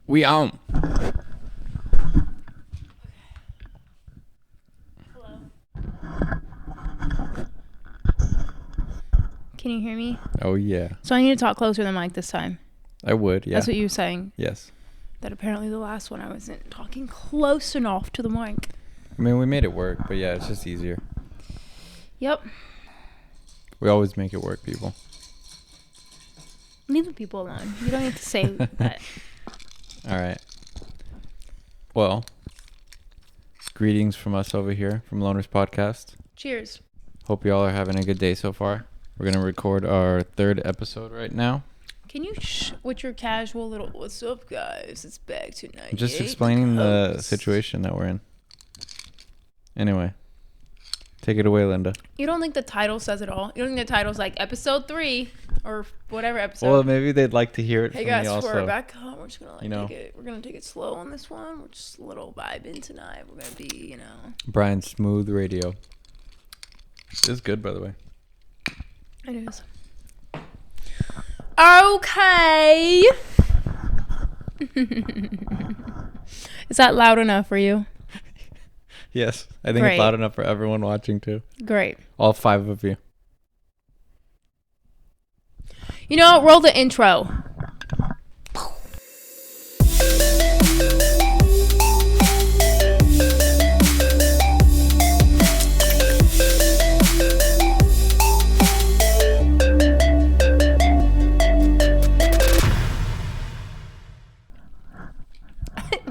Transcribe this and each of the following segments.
We on. Hello. Can you hear me? Oh, yeah. So I need to talk closer to the mic this time. I would, yeah. That's what you were saying. Yes. That apparently the last one I wasn't talking close enough to the mic. I mean, we made it work, but yeah, it's just easier. Yep. We always make it work, people. Leave the people alone. You don't need to say that. All right. Well, greetings from us over here from Loners Podcast. Cheers. Hope y'all are having a good day so far. We're going to record our third episode right now. Can you with your casual little, what's up, guys? It's back to 98. I'm just explaining the situation that we're in. Anyway, take it away, Linda. You don't think the title says it all? You don't think the title's like episode 3 or whatever episode? Well, maybe they'd like to hear it hey from guys, me also. we're back home. We're just gonna we're gonna take it slow on this one. We're just a little vibing tonight. We're gonna be, Brian's smooth radio. It's good, by the way. It is. Okay. Is that loud enough for you? Yes, I think Great. it's loud enough for everyone watching too. Great. All 5 of you. Roll the intro.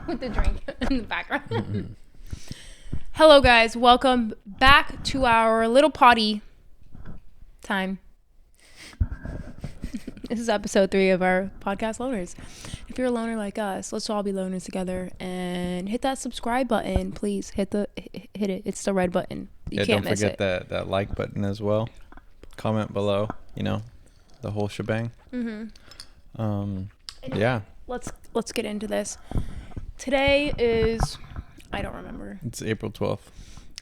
With the drink in the background. Mm-hmm. Hello, guys. Welcome back to our little potty time. This is episode 3 of our podcast, Loners. If you're a loner like us, let's all be loners together and hit that subscribe button. Please hit it. It's the red button. You can't miss it. Don't forget that like button as well. Comment below. The whole shebang. Yeah. Let's get into this. Today is, I don't remember. It's April 12th.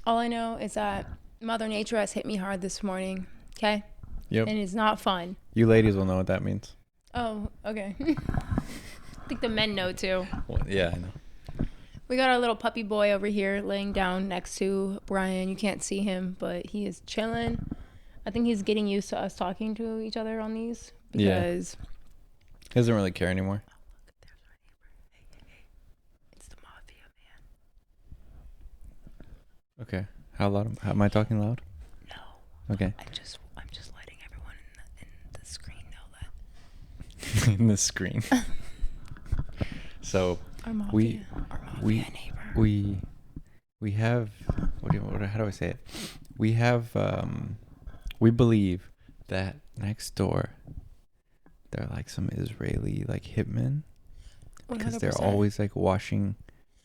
All I know is that Mother Nature has hit me hard this morning. Okay. Yep. And it's not fun. You ladies will know what that means. Oh, okay. I think the men know too. Well, yeah, I know. We got our little puppy boy over here laying down next to Brian. You can't see him, but he is chilling. I think he's getting used to us talking to each other on these because he doesn't really care anymore. Oh, look, there's our neighbor. Hey. It's the mafia, man. Okay. How loud? How am I talking loud? No. Okay. I'm just letting everyone in the screen know that. In the screen. So Our mafia we neighbor. we have how do I say it? We have we believe that next door they're like some Israeli like hitmen because they're 100%. always like washing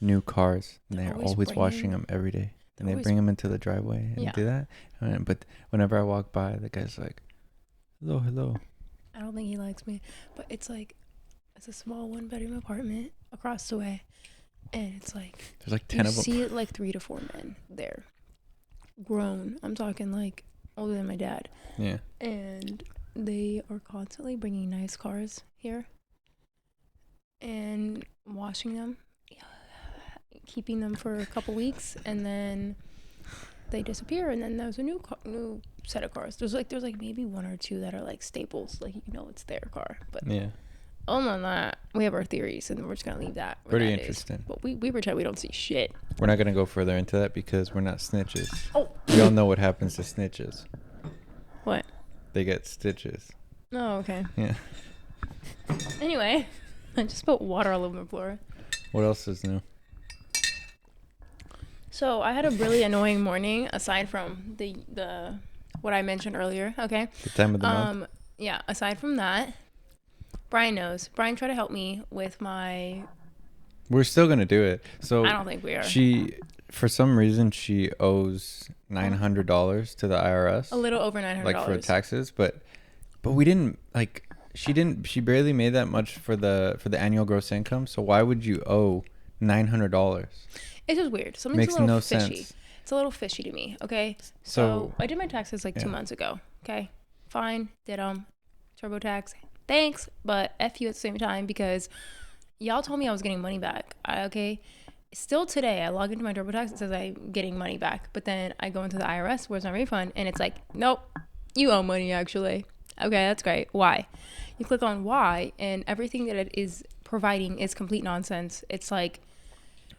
new cars and They're they're always always washing bringing- them every day. And they always- bring them into the driveway and Yeah. do that. But whenever I walk by, the guy's like, hello. I don't think he likes me, but it's a small 1-bedroom apartment across the way, and it's like There's like 10 you of them. see it like 3 to 4 men there, grown. I'm talking like older than my dad, Yeah. and they are constantly bringing nice cars here and washing them, keeping them for a couple weeks, and then they disappear, and then there's a new set of cars. There's like maybe 1 or 2 that are like staples, like it's their car. But Yeah. other than that, we have our theories, and we're just gonna leave that. where Pretty that is. interesting. But we pretend we don't see shit. We're not going to go further into that because we're not snitches. Oh, We all know what happens to snitches. what? They get stitches. Oh, okay. Yeah. Anyway, I just put water all over the floor. What else is new? So I had a really annoying morning, aside from the what I mentioned earlier. Okay. The time of the month? Yeah. Aside from that, Brian knows. Brian tried to help me with my. We're still going to do it. So I don't think we are. For some reason, she owes $900 to the IRS. A little over $900. Like for taxes, but we didn't she barely made that much for the annual gross income. So why would you owe $900? It's just weird. Something's Makes a little no fishy. sense. It's a little fishy to me. Okay. So I did my taxes like 2 yeah. months ago. Okay. Fine. Did TurboTax. Thanks, but F you at the same time because y'all told me I was getting money back. Okay. Still today, I log into my TurboTax. It says I'm getting money back. But then I go into the IRS, where's my refund? And it's like, nope, you owe money actually. Okay, that's great. Why? You click on why, and everything that it is providing is complete nonsense. It's like,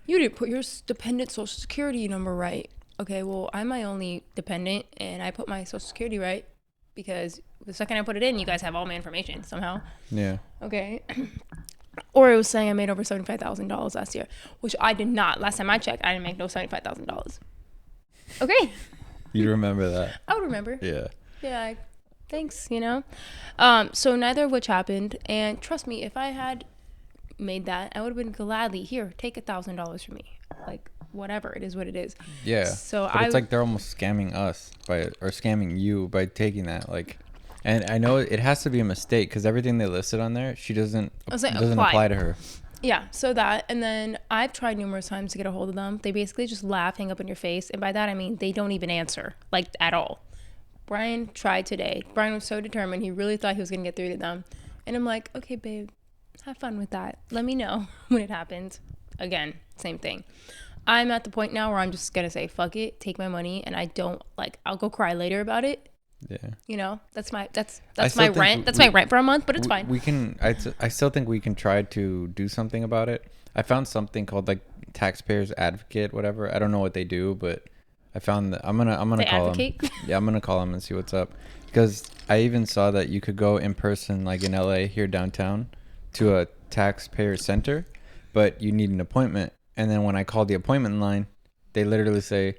you didn't put your dependent social security number right. Okay, well, I'm my only dependent, and I put my social security right because the second I put it in, you guys have all my information somehow. Yeah. Okay. Or it was saying I made over $75,000 last year, which I did not. Last time I checked, I didn't make no $75,000. Okay. You remember that? I would remember. Yeah. Yeah. Thanks, you know. So neither of which happened. And trust me, if I had made that, I would have been gladly, here, take $1,000 from me. Like, whatever. It is what it is. Yeah. So but it's like they're almost scamming us or scamming you by taking that. Like, and I know it has to be a mistake because everything they listed on there, she doesn't apply to her. Yeah, so that, and then I've tried numerous times to get a hold of them. They basically just laugh, hang up in your face, and by that I mean they don't even answer, like, at all. Brian tried today. Brian was so determined. He really thought he was going to get through to them. And I'm like, okay, babe, have fun with that. Let me know when it happens. Again, same thing. I'm at the point now where I'm just going to say, fuck it, take my money, and I don't, like, I'll go cry later about it. Yeah. You know, that's my rent. That's my rent for a month, but it's fine. We can. I still think we can try to do something about it. I found something called like Taxpayers Advocate, whatever. I don't know what they do, but I found that I'm gonna call them. Yeah, I'm gonna call them and see what's up. Because I even saw that you could go in person, like in LA here downtown, to a taxpayer center, but you need an appointment. And then when I call the appointment line, they literally say,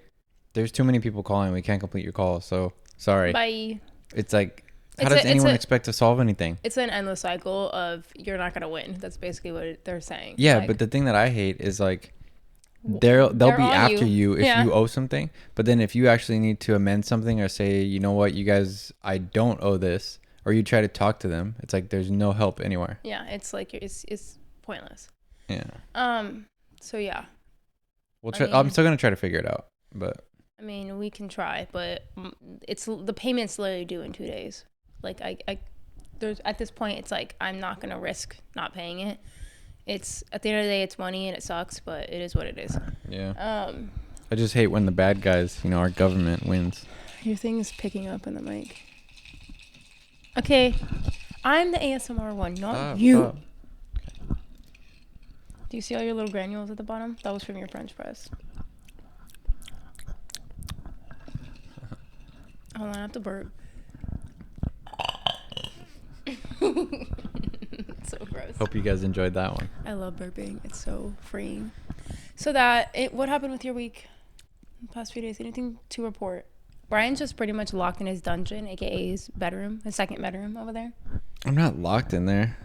"There's too many people calling. We can't complete your call." So. Sorry. Bye. It's like, how does anyone expect to solve anything? It's an endless cycle of you're not gonna win. That's basically what they're saying. Yeah, like, but the thing that I hate is like, they'll be after you if you owe something. But then if you actually need to amend something or say, you know what, you guys, I don't owe this, or you try to talk to them, it's like there's no help anywhere. Yeah, it's like it's pointless. Yeah. So yeah. I'm still gonna try to figure it out, but. I mean, we can try, but it's the payment's literally due in 2 days. Like there's at this point, it's like I'm not gonna risk not paying it. It's at the end of the day, it's money and it sucks, but it is what it is. Yeah. I just hate when the bad guys, our government wins. Your thing is picking up in the mic. Okay, I'm the ASMR one, not you. Okay. Do you see all your little granules at the bottom? That was from your French press. Hold on, I have to burp. So gross. Hope you guys enjoyed that one. I love burping. It's so freeing. So what happened with your week? The past few days? Anything to report? Brian's just pretty much locked in his dungeon, aka his bedroom, his second bedroom over there. I'm not locked in there.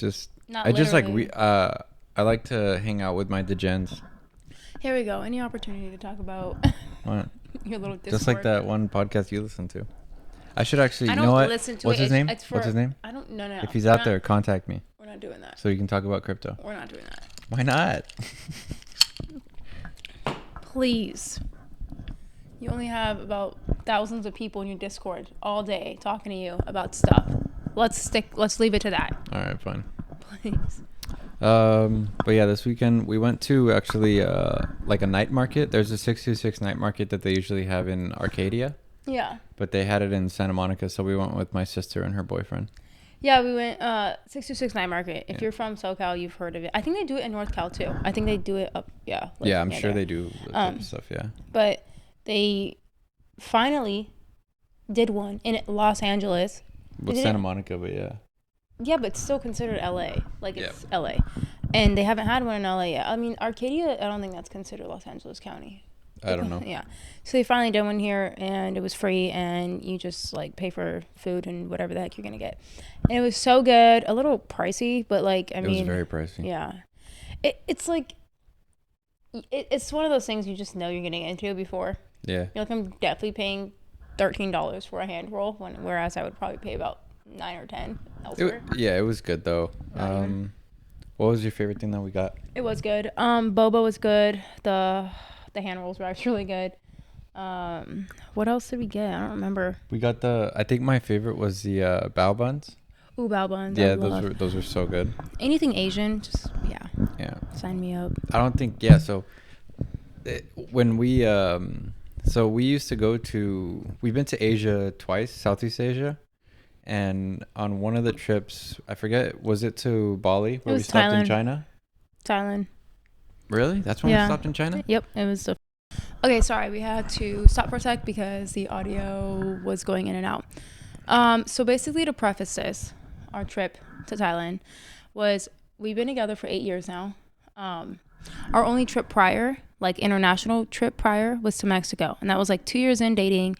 I like to hang out with my degens. Here we go. Any opportunity to talk about what? Your little Discord. Just like that one podcast you listen to. I should actually. I you know what? Listen to What's it. his name? What's his name? I don't. No. If he's out there, contact me. We're not doing that. So you can talk about crypto. We're not doing that. Why not? Please. You only have about thousands of people in your Discord all day talking to you about stuff. Let's leave it to that. All right, fine. Please. But yeah, this weekend we went to actually like a night market. There's a 626 night market that they usually have in Arcadia. Yeah. But they had it in Santa Monica, so we went with my sister and her boyfriend. Yeah, we went 626 night market. If you're from SoCal, you've heard of it. I think they do it in North Cal too. I think they do it up. Yeah. Like, yeah, I'm sure they do that type of stuff. Yeah. But they finally did one in Los Angeles. Well, Santa Monica, but yeah. Yeah, but it's still considered LA. Like, it's LA. And they haven't had one in LA yet. I mean, Arcadia, I don't think that's considered Los Angeles County. I don't know. Yeah. So they finally did one here, and it was free, and you just, like, pay for food and whatever the heck you're going to get. And it was so good. A little pricey, but, like, I mean. It was very pricey. Yeah. It's like, it's one of those things you just know you're getting into before. Yeah. You're like, I'm definitely paying $13 for a hand roll, whereas I would probably pay about 9 or 10 elsewhere. It was good though. What was your favorite thing that we got? It was good. Boba was good. The hand rolls were actually really good. What else did we get? I don't remember. We got I think my favorite was the bao buns. Ooh, bao buns. I Yeah, love those were so good. anything Asian. Just yeah, Yeah. sign me up. I don't think so when we so we used to we've been to Asia twice, Southeast Asia, and on one of the trips, I forget, was it to Bali It where we was stopped in Thailand. China? Thailand. Really? That's when we Yeah. stopped in China? Yep. It was the. Okay, sorry. We had to stop for a sec because the audio was going in and out. So basically, to preface this, our trip to Thailand was we've been together for 8 years now. Our only trip prior, like international trip prior, was to Mexico, and that was like 2 years in dating.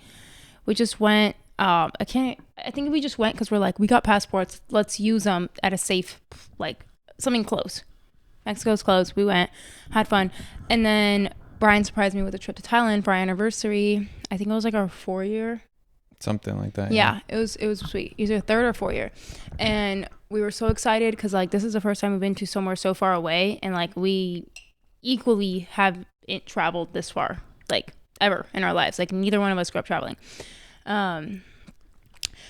We just went. I think we just went because we're like, we got passports. Let's use them at a safe, like something close. Mexico's close. We went, had fun, and then Brian surprised me with a trip to Thailand for our anniversary. I think it was like our 4-year. Something like that. Yeah, it was sweet. Either 3rd or 4th year, and we were so excited because like this is the first time we've been to somewhere so far away, and like we equally have it traveled this far, like ever in our lives. Like neither one of us grew up traveling.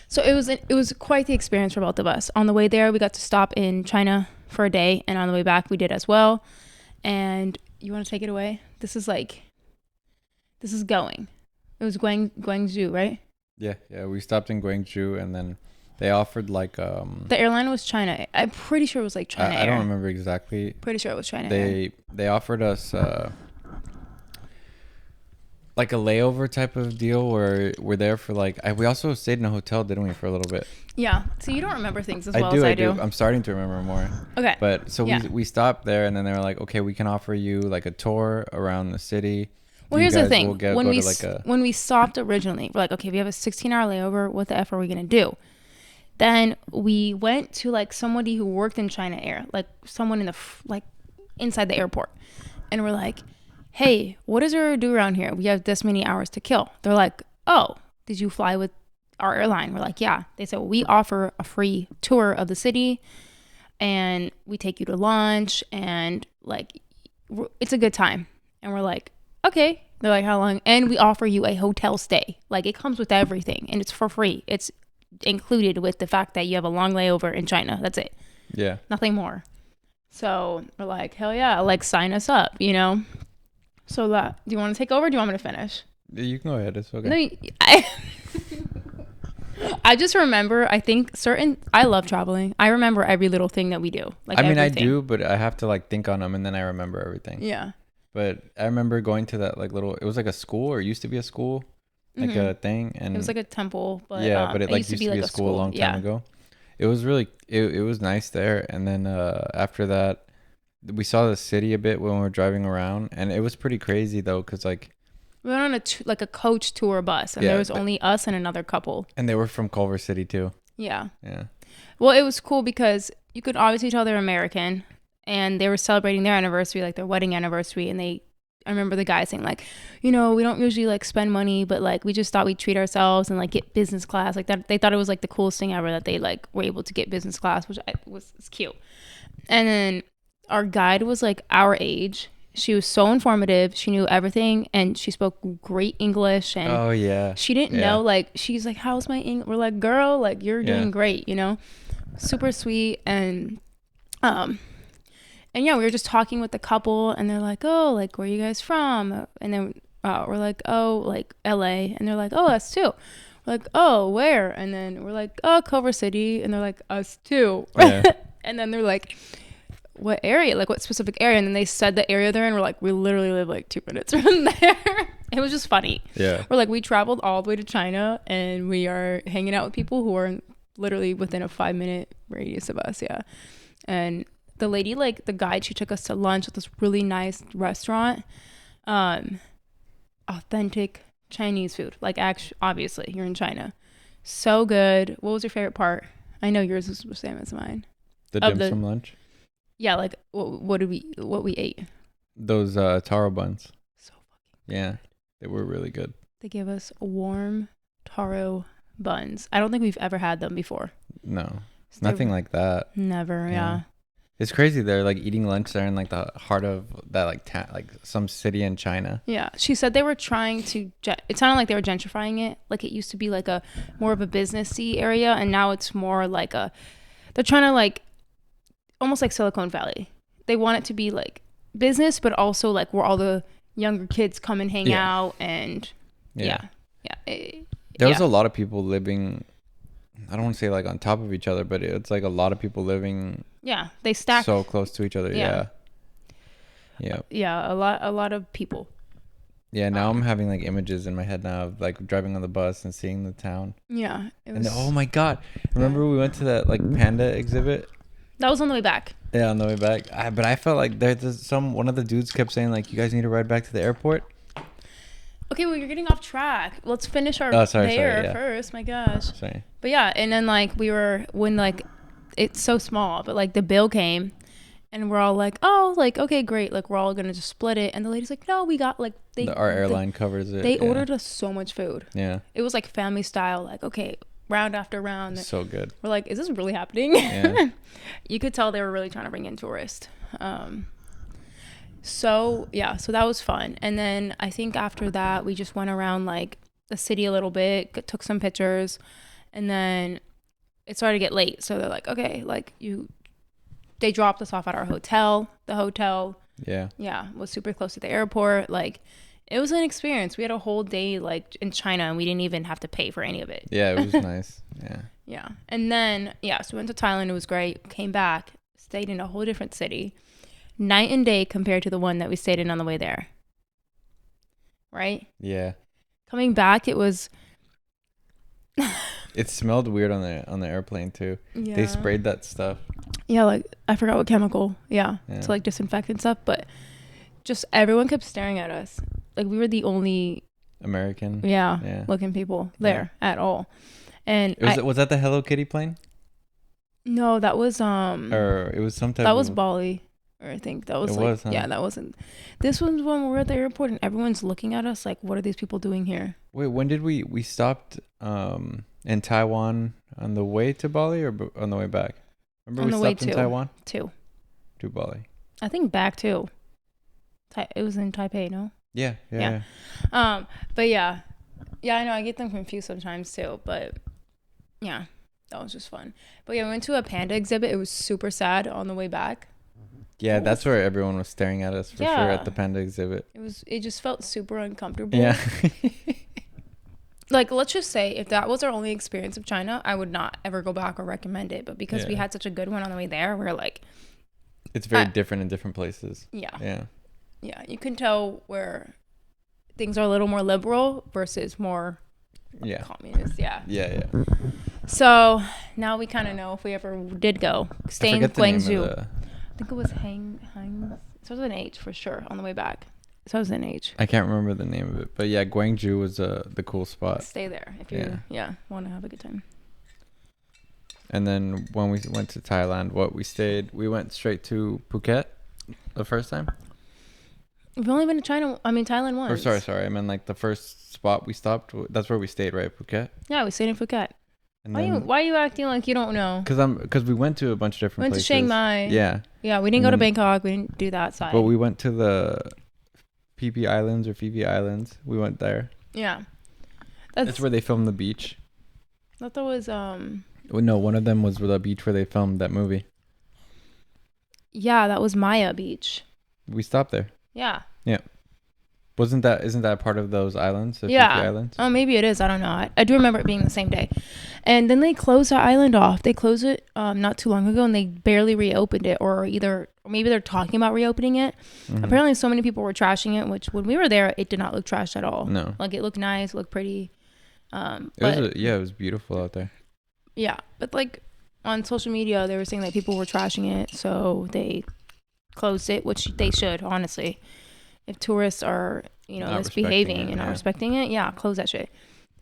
So it was quite the experience for both of us. On the way there, we got to stop in China for a day, and on the way back, we did as well. And you want to take it away? This is going. It was Guangzhou, right? Yeah. We stopped in Guangzhou, and then they offered like The airline was China. I'm pretty sure it was like China Air. I don't remember exactly. Pretty sure it was China Air. They offered us like a layover type of deal where we're there for like we also stayed in a hotel, didn't we, for a little bit? Yeah. So you don't remember things as well as I do. I'm starting to remember more. Okay. But so Yeah. we stopped there, and then they were like, okay, we can offer you like a tour around the city. Well, here's the thing. When we stopped originally, we're like, okay, we have a 16-hour layover. What the F are we going to do? Then we went to like somebody who worked in China Air, like someone in like inside the airport. And we're like, hey, what does there do around here? We have this many hours to kill. They're like, oh, did you fly with our airline? We're like, yeah. They said, well, we offer a free tour of the city, and we take you to lunch, and like, it's a good time. And we're like, okay. They're like, how long? And we offer you a hotel stay. Like, it comes with everything, and it's for free. It's included with the fact that you have a long layover in China. That's it. Yeah. Nothing more. So we're like, hell yeah, like sign us up, you know? So do you want to take over? Or do you want me to finish? You can go ahead. It's okay. No, I just remember, I love traveling. I remember every little thing that we do. Like I mean, everything. I do, but I have to like think on them, and then I remember everything. Yeah. But I remember going to that like it was like a school, or it used to be a school, like a thing. And it was like a temple, but but it like used to be a school a long time ago. It was really, it was nice there. And then after that, we saw the city a bit when we were driving around, and it was pretty crazy though, because like we went on a coach tour bus, and there was only us and another couple. And they were from Culver City too. Yeah. Yeah. Well, it was cool because you could obviously tell they're American, and they were celebrating their anniversary, like their wedding anniversary. And I remember the guy saying like, you know, we don't usually like spend money, but like we just thought we'd treat ourselves and like get business class like that. They thought it was like the coolest thing ever that they like were able to get business class, which was cute. And then our guide was like our age. She was so informative. She knew everything, and she spoke great English. And oh yeah, she didn't know, like, she's like, how's my English? We're like, girl, like, you're doing great, you know? Super sweet. And yeah, we were just talking with the couple, and they're like, oh, like, where are you guys from? And then we're like, oh, like LA. And they're like, oh, us too. We're like, oh, where? And then we're like, oh, Culver City. And they're like, us too. Yeah. And then they're like, what area? Like, what specific area? And then they said the area they're in. We're like, we literally live like 2 minutes from there. It was just funny. Yeah. We're like, we traveled all the way to China, and we are hanging out with people who are literally within a 5-minute radius of us. Yeah. And the lady, like the guide, she took us to lunch at this really nice restaurant. Authentic Chinese food. Like, actually, obviously, you're in China. So good. What was your favorite part? I know yours was the same as mine. The dim sum lunch? Yeah, like what we ate. Those taro buns. So fucking good. They were really good. They gave us warm taro buns. I don't think we've ever had them before. No. It's nothing like that. Never, yeah. It's crazy. They're like eating lunch there in like the heart of that like like some city in China. Yeah, she said they were trying to. It sounded like they were gentrifying it. Like it used to be like a more of a businessy area, and now it's more like a. They're trying to like, almost like Silicon Valley. They want it to be like business, but also like where all the younger kids come and hang out, and yeah. There was a lot of people living. I don't want to say like on top of each other, but it's like a lot of people living. Yeah, they stack so close to each other. Yeah. A lot of people. Yeah, now I'm having like images in my head now of like driving on the bus and seeing the town. Yeah, it was. was. And oh my god! Remember we went to that like panda exhibit? That was on the way back. Yeah, on the way back. But I felt like one of the dudes kept saying like, "You guys need to ride back to the airport." Okay, well, you're getting off track. Let's finish our first. My gosh. Sorry. But yeah, and then like when like it's so small, but like the bill came, and we're all like, oh, like okay, great, like we're all gonna just split it. And the lady's like, no, we got like our airline covers it. They ordered us so much food. Yeah. It was like family style, like okay, round after round. So good. We're like, is this really happening? Yeah. You could tell they were really trying to bring in tourists. So that was fun. And then I think after that we just went around like the city a little bit, took some pictures, and then it started to get late. So they're like, okay, like they dropped us off at our hotel. The hotel was super close to the airport. Like it was an experience. We had a whole day like in China, and we didn't even have to pay for any of it. Yeah, it was nice. Yeah. And then so we went to Thailand. It was great. Came back, stayed in a whole different city. Night and day compared to the one that we stayed in on the way there. Right? Yeah. Coming back, it was it smelled weird on the airplane too. Yeah. They sprayed that stuff. Yeah, like I forgot what chemical. Yeah. To like disinfect and stuff, but just everyone kept staring at us. Like we were the only American looking people there at all. And was that the Hello Kitty plane? No, that was or it was some type that was Bali. Or I think that was that wasn't. This was when we were at the airport and everyone's looking at us like, what are these people doing here? Wait, when did we stopped in Taiwan on the way to Bali or on the way back? Remember we stopped in Taiwan? To Bali. I think back too. It was in Taipei, no? Yeah. But yeah, I know I get them confused sometimes too. But yeah, that was just fun. But yeah, we went to a panda exhibit. It was super sad on the way back. Yeah, that's where everyone was staring at us for sure at the panda exhibit. It just felt super uncomfortable. Yeah. Like, let's just say if that was our only experience of China, I would not ever go back or recommend it. But because we had such a good one on the way there, we're like... It's very different in different places. Yeah. Yeah, you can tell where things are a little more liberal versus more communist. Yeah. So now we kind of know if we ever did go. Stay in Guangzhou. I think it was Hang. It starts with an H for sure on the way back. It starts with an H. I can't remember the name of it, but yeah, Guangzhou was the cool spot. Stay there if you want to have a good time. And then when we went to Thailand, we went straight to Phuket the first time. We've only been to Thailand once. Or sorry, I meant like the first spot we stopped. That's where we stayed, right? Phuket. Yeah, we stayed in Phuket. Why are you acting like you don't know? Because we went to a bunch of different places. Went to Chiang Mai. Yeah, we didn't go to Bangkok. We didn't do that side. But we went to the PP Islands or Phi Phi Islands. We went there. Yeah, that's where they filmed the beach. I thought that was No, one of them was the beach where they filmed that movie. Yeah, that was Maya Beach. We stopped there. Yeah. Isn't that part of those islands? The yeah. Phi Phi Islands? Oh, maybe it is. I don't know. I do remember it being the same day. And then they closed that island off. They closed it not too long ago, and they barely reopened it, or maybe they're talking about reopening it. Mm-hmm. Apparently, so many people were trashing it, which when we were there, it did not look trashed at all. No. Like, it looked nice, looked pretty. It was beautiful out there. Yeah, but like on social media, they were saying that people were trashing it, so they closed it, which they should, honestly. If tourists are, misbehaving and not respecting it, close that shit.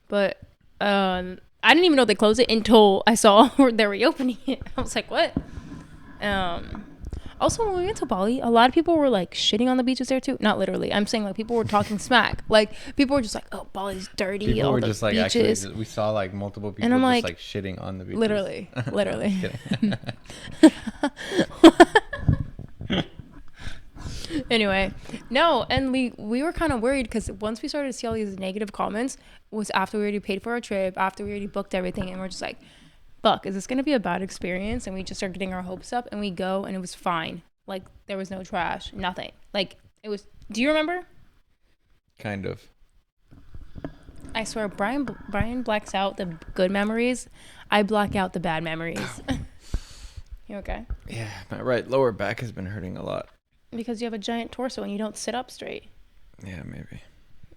But I didn't even know they closed it until I saw they're reopening it. I was like, what? Also, when we went to Bali, a lot of people were like shitting on the beaches there too. Not literally. I'm saying like people were talking smack. Like people were just like, "Oh, Bali's dirty." People were just like, beaches. actually, we saw like multiple people and I'm just like shitting on the beaches. Literally. Anyway, no, and we were kind of worried because once we started to see all these negative comments was after we already paid for our trip, after we already booked everything, and we're just like, fuck, is this gonna be a bad experience? And we just started getting our hopes up, and we go, and it was fine. Like, there was no trash, nothing. Like, it was. Do you remember? Kind of. I swear, Brian blacks out the good memories. I black out the bad memories. You okay? Yeah, my right lower back has been hurting a lot. Because you have a giant torso and you don't sit up straight. Yeah, maybe.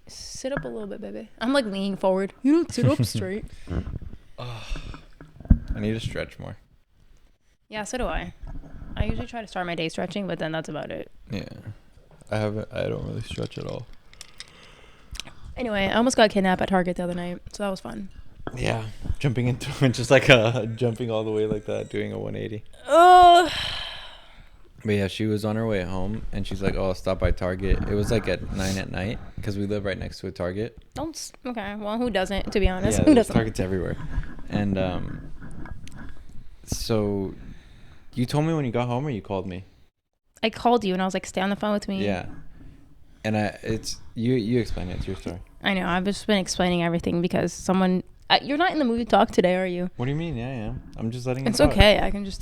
Sit up a little bit, baby. I'm like leaning forward. You don't sit up straight. Oh, I need to stretch more. Yeah, so do I. I usually try to start my day stretching, but then that's about it. Yeah. I don't really stretch at all. Anyway, I almost got kidnapped at Target the other night, so that was fun. Yeah, jumping into it, just like jumping all the way like that, doing a 180. Oh. But yeah, she was on her way home, and she's like, "Oh, I'll stop by Target." It was like at 9 at night because we live right next to a Target. Okay. Well, who doesn't? To be honest, Yeah, who there's doesn't? Targets everywhere, and so you told me when you got home, or you called me? I called you and I was like, "Stay on the phone with me." Yeah, and it's you explain it. It's your story. I know. I've just been explaining everything because someone. You're not in the movie talk today, are you? What do you mean? Yeah, I am. I'm just letting. It's okay. I can just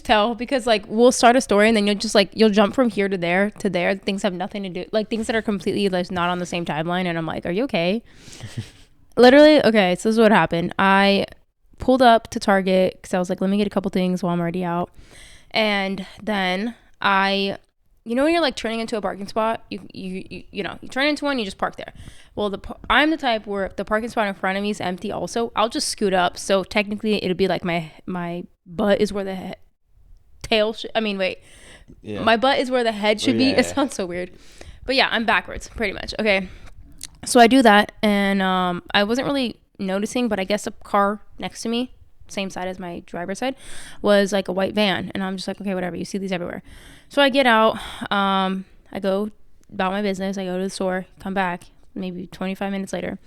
tell because like we'll start a story and then you'll jump from here to there. Things have nothing to do, like things that are completely like not on the same timeline. And I'm like, are you okay? Literally, okay. So this is what happened. I pulled up to Target because I was like, let me get a couple things while I'm already out. And then you know when you're like turning into a parking spot, you turn into one, you just park there. Well, I'm the type where if the parking spot in front of me is empty also, I'll just scoot up. So technically it'll be like my butt is where the tail yeah. My butt is where the head should be. It sounds so weird. But yeah, I'm backwards pretty much. Okay. So I do that and I wasn't really noticing, but I guess a car next to me, same side as my driver's side, was like a white van. And I'm just like, okay, whatever. You see these everywhere. So I get out. I go about my business. I go to the store, come back maybe 25 minutes later.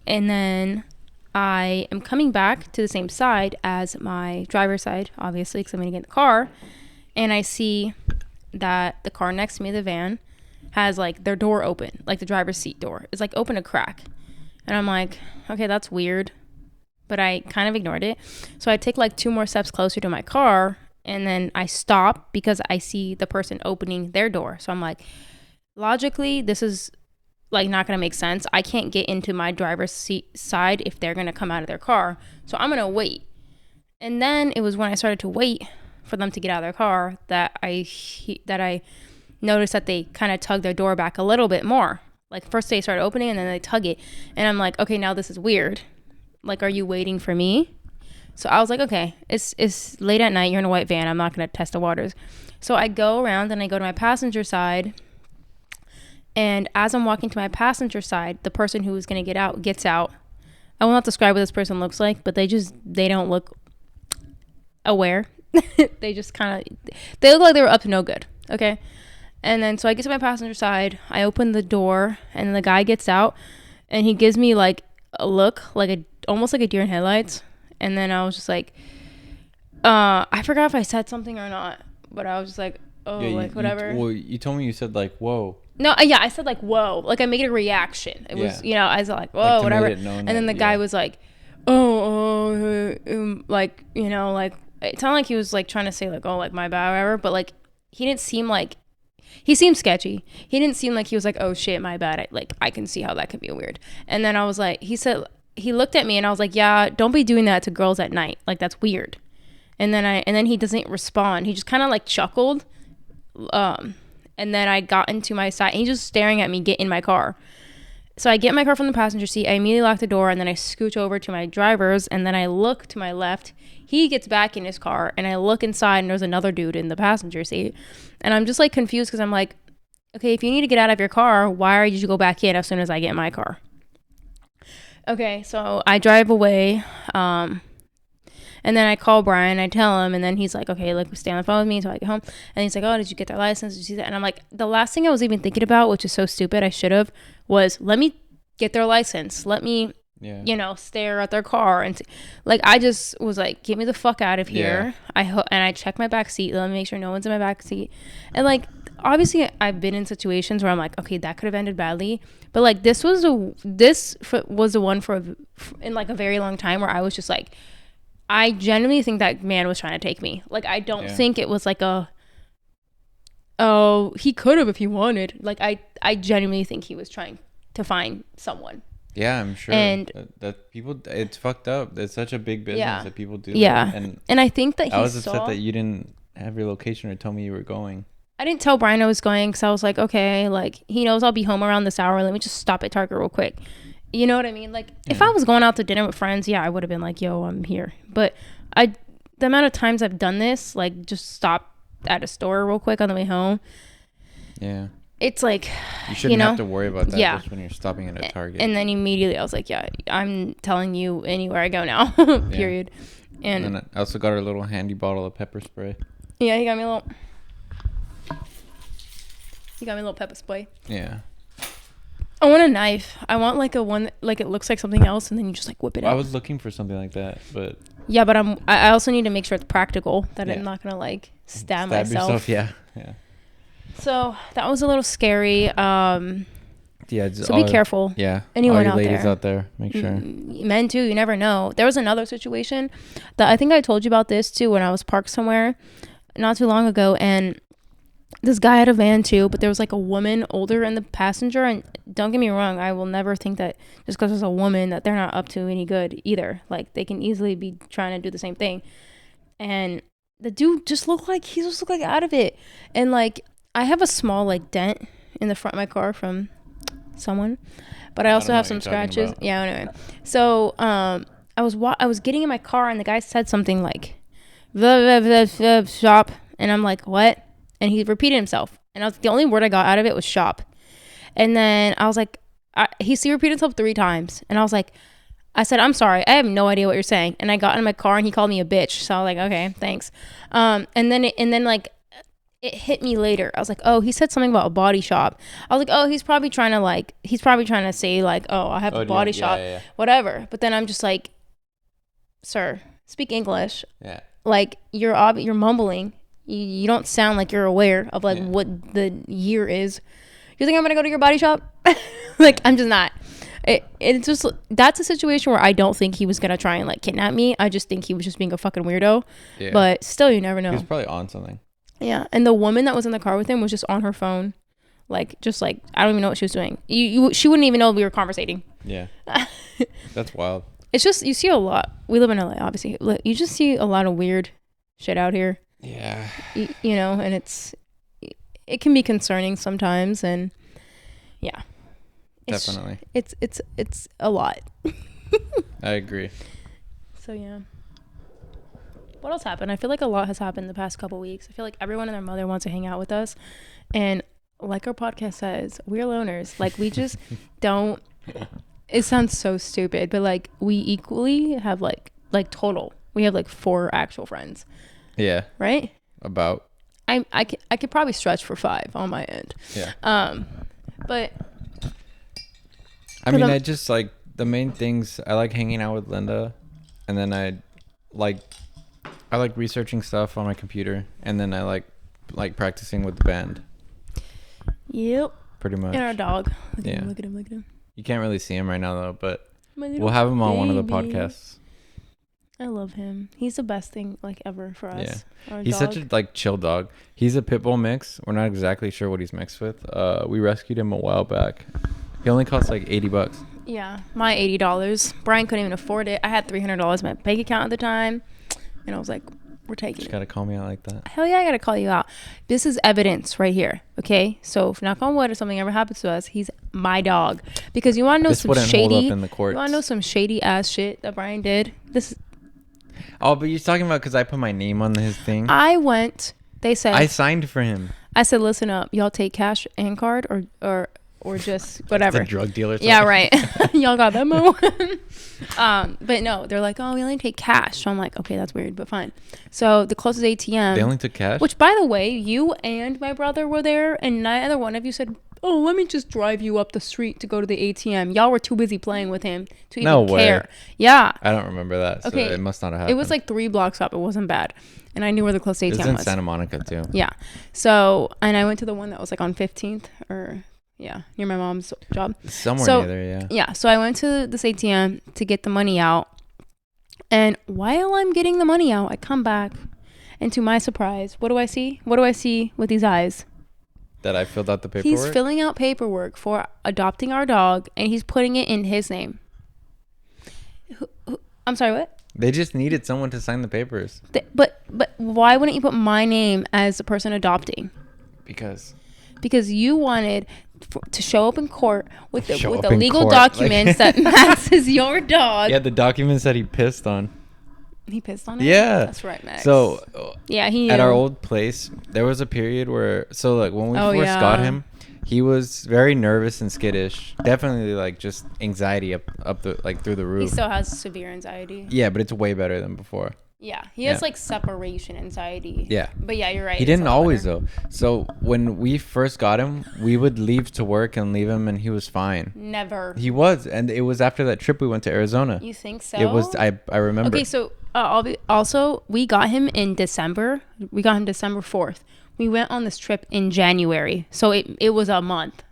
And then I am coming back to the same side as my driver's side, obviously, because I'm going to get in the car. And I see that the car next to me, the van, has like their door open, like the driver's seat door. It's like open a crack. And I'm like, okay, that's weird. But I kind of ignored it. So I take like 2 more steps closer to my car. And then I stop because I see the person opening their door. So I'm like, logically, this is like not going to make sense. I can't get into my driver's seat side if they're going to come out of their car. So I'm going to wait. And then it was when I started to wait for them to get out of their car that I noticed that they kind of tugged their door back a little bit more. Like first they started opening and then they tug it. And I'm like, okay, now this is weird. Like, are you waiting for me? So I was like, okay, it's late at night. You're in a white van. I'm not going to test the waters. So I go around and I go to my passenger side. And as I'm walking to my passenger side, the person who was going to get out gets out. I will not describe what this person looks like, but they don't look aware. They just they look like they were up to no good. Okay. And then, so I get to my passenger side. I open the door and the guy gets out and he gives me like a look, like almost like a deer in headlights. And then I was just like, I forgot if I said something or not, but I was just like, oh, yeah, like whatever. You told me you said like, whoa. No, yeah, I said like, whoa. Like I made a reaction. It was, I was like, whoa, like whatever. And then the guy was like, like, like, it sounded like he was like trying to say like, oh, like my bad, whatever. But like, he didn't seem like, he seemed sketchy. He didn't seem like he was like, oh shit, my bad. I can see how that could be weird. And then I was like, he looked at me and I was like, yeah, don't be doing that to girls at night. Like that's weird. And then he doesn't respond. He just kind of like chuckled. And then I got into my side and he's just staring at me get in my car. So I get in my car from the passenger seat. I immediately lock the door and then I scooch over to my driver's and then I look to my left. He gets back in his car and I look inside and there's another dude in the passenger seat. And I'm just like confused because I'm like, okay, if you need to get out of your car, why did you go back in as soon as I get in my car? Okay, so I drive away. And then I call Brian, I tell him, and then he's like, okay, like stay on the phone with me until I get home. And he's like, oh, did you get their license? Did you see that? And I'm like, the last thing I was even thinking about, which is so stupid, I should have, was let me get their license. Let me, stare at their car. And like, I just was like, get me the fuck out of here. And I check my back seat. Let me make sure no one's in my back seat. And like, obviously I've been in situations where I'm like, okay, that could have ended badly, but like this was the one in like a very long time where I was just like, I genuinely think that man was trying to take me. Like I don't think it was like he could have if he wanted. Like I genuinely think he was trying to find someone. Yeah, I'm sure. And that people, it's fucked up. It's such a big business that people do. Yeah. That. And I think that I was upset that you didn't have your location or tell me you were going. I didn't tell Brian I was going because I was like, okay, like he knows I'll be home around this hour. Let me just stop at Target real quick. You know what I mean? Like if I was going out to dinner with friends, I would have been like, yo, I'm here. But the amount of times I've done this, like just stop at a store real quick on the way home. Yeah. It's like, you shouldn't have to worry about that just when you're stopping at a Target. And then immediately I was like, yeah, I'm telling you anywhere I go now, period. And then I also got her a little handy bottle of pepper spray. Yeah, he got me a little pepper spray. Yeah. I want a knife. I want like a one, like it looks like something else and then you just like whip it out. I was looking for something like that, but. Yeah, but I also need to make sure it's practical, that I'm not going to like stab myself. Yeah. So that was a little scary. So be careful. Yeah. Anyone all you ladies out there, make sure. Men too. You never know. There was another situation that I think I told you about this too when I was parked somewhere not too long ago, and this guy had a van too, but there was like a woman older in the passenger. And don't get me wrong, I will never think that just because there's a woman that they're not up to any good either. Like they can easily be trying to do the same thing. And the dude just looked like out of it. And like I have a small like dent in the front of my car from someone, but I also have some scratches. Yeah, anyway. So I was getting in my car and the guy said something like shop, and I'm like, what? And he repeated himself, and the only word I got out of it was shop. And then I was like, he repeated himself 3 times, and I said, I'm sorry, I have no idea what you're saying. And I got in my car and he called me a bitch. So I was like, okay, thanks. And then like it hit me later. I was like, oh, he said something about a body shop. I was like, oh, he's probably trying to say like, oh, I have a body shop, whatever. But then I'm just like, sir, speak English. Yeah. Like you're mumbling. You don't sound like you're aware of like what the year is. You think I'm gonna go to your body shop? Like I'm just not. It's just, that's a situation where I don't think he was gonna try and like kidnap me. I just think he was just being a fucking weirdo. Yeah. But still, you never know. He was probably on something. Yeah, and the woman that was in the car with him was just on her phone, like just like I don't even know what she was doing. She wouldn't even know we were conversating. Yeah, that's wild. It's just, you see a lot. We live in LA, obviously. You just see a lot of weird shit out here. Yeah. You know, and it can be concerning sometimes, and yeah. Definitely. It's a lot. I agree. So yeah. What else happened? I feel like a lot has happened the past couple weeks. I feel like everyone and their mother wants to hang out with us, and like our podcast says, we're loners. Like we just don't. It sounds so stupid, but like we equally have like total. We have like 4 actual friends. Yeah. Right. About. I could probably stretch for 5 on my end. Yeah. But. I mean, I just like the main things. I like hanging out with Linda, and then I like researching stuff on my computer, and then I like practicing with the band. Yep. Pretty much. And our dog. Look at him. You can't really see him right now though, but we'll have him on one of the podcasts. I love him. He's the best thing like ever for us. Yeah. He's such a like chill dog. He's a pit bull mix. We're not exactly sure what he's mixed with. We rescued him a while back. He only cost like $80. Yeah, my $80. Brian couldn't even afford it. I had $300 in my bank account at the time, and I was like, "We're taking it." You gotta call me out like that. Hell yeah, I gotta call you out. This is evidence right here. Okay, so if knock on wood, if something ever happens to us, he's my dog. Because you want to know some shady. Hold up in the courts. You want to know some shady ass shit that Brian did? Oh, but you're talking about because I put my name on his thing. They said I signed for him. I said, listen up, y'all take cash and card or just whatever. The drug dealer. Yeah, right. Y'all got that mo. But no, they're like, oh, we only take cash. So I'm like, okay, that's weird, but fine. So the closest ATM. They only took cash? Which, by the way, you and my brother were there, and neither one of you said, oh, let me just drive you up the street to go to the ATM. Y'all were too busy playing with him to even care. Yeah. I don't remember that, so it must not have happened. It was like 3 blocks up. It wasn't bad. and I knew where the closest It's ATM in was. Santa Monica too. Yeah. So, and I went to the one that was like on 15th or near my mom's job. Somewhere So, near there, yeah. Yeah. So I went to this ATM to get the money out. And while I'm getting the money out, I come back, and to my surprise, what do I see? What do I see with these eyes? That I filled out the paperwork? He's filling out paperwork for adopting our dog, and he's putting it in his name. I'm sorry, what? They just needed someone to sign the papers. But why wouldn't you put my name as the person adopting? Because you wanted to show up in court with the Show up the in legal court, documents that Max is your dog. yeah, the documents that he pissed on. He pissed on it? Yeah. That's right, Max. So yeah, he at our old place, there was a period where, so like when we first got him, he was very nervous and skittish. Definitely like just anxiety up the like through the roof. He still has severe anxiety. Yeah, but it's way better than before. Yeah, he has like separation anxiety. Yeah. But yeah, you're right. He didn't always though. So when we first got him, we would leave to work and leave him and he was fine. Never. He was, and it was after that trip we went to Arizona. You think so? It was I remember. Okay, so also we got him in December. We got him December 4th. We went on this trip in January. So it was a month.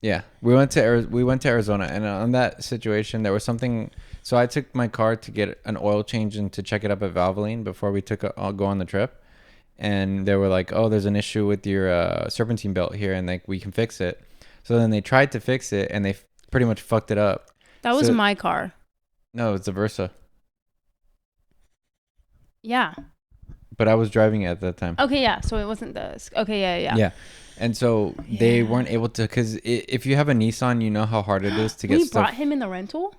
Yeah. We went to Arizona, and on that situation there was something. So I took my car to get an oil change and to check it up at Valvoline before we go on the trip. And they were like, "Oh, there's an issue with your serpentine belt here, and like we can fix it." So then they tried to fix it, and they pretty much fucked it up. That was my car. No, it's a Versa. Yeah. But I was driving it at that time. Okay, yeah. So it wasn't the... Okay, yeah. Yeah. And so they weren't able to... Because if you have a Nissan, you know how hard it is to get we stuff... brought him in the rental?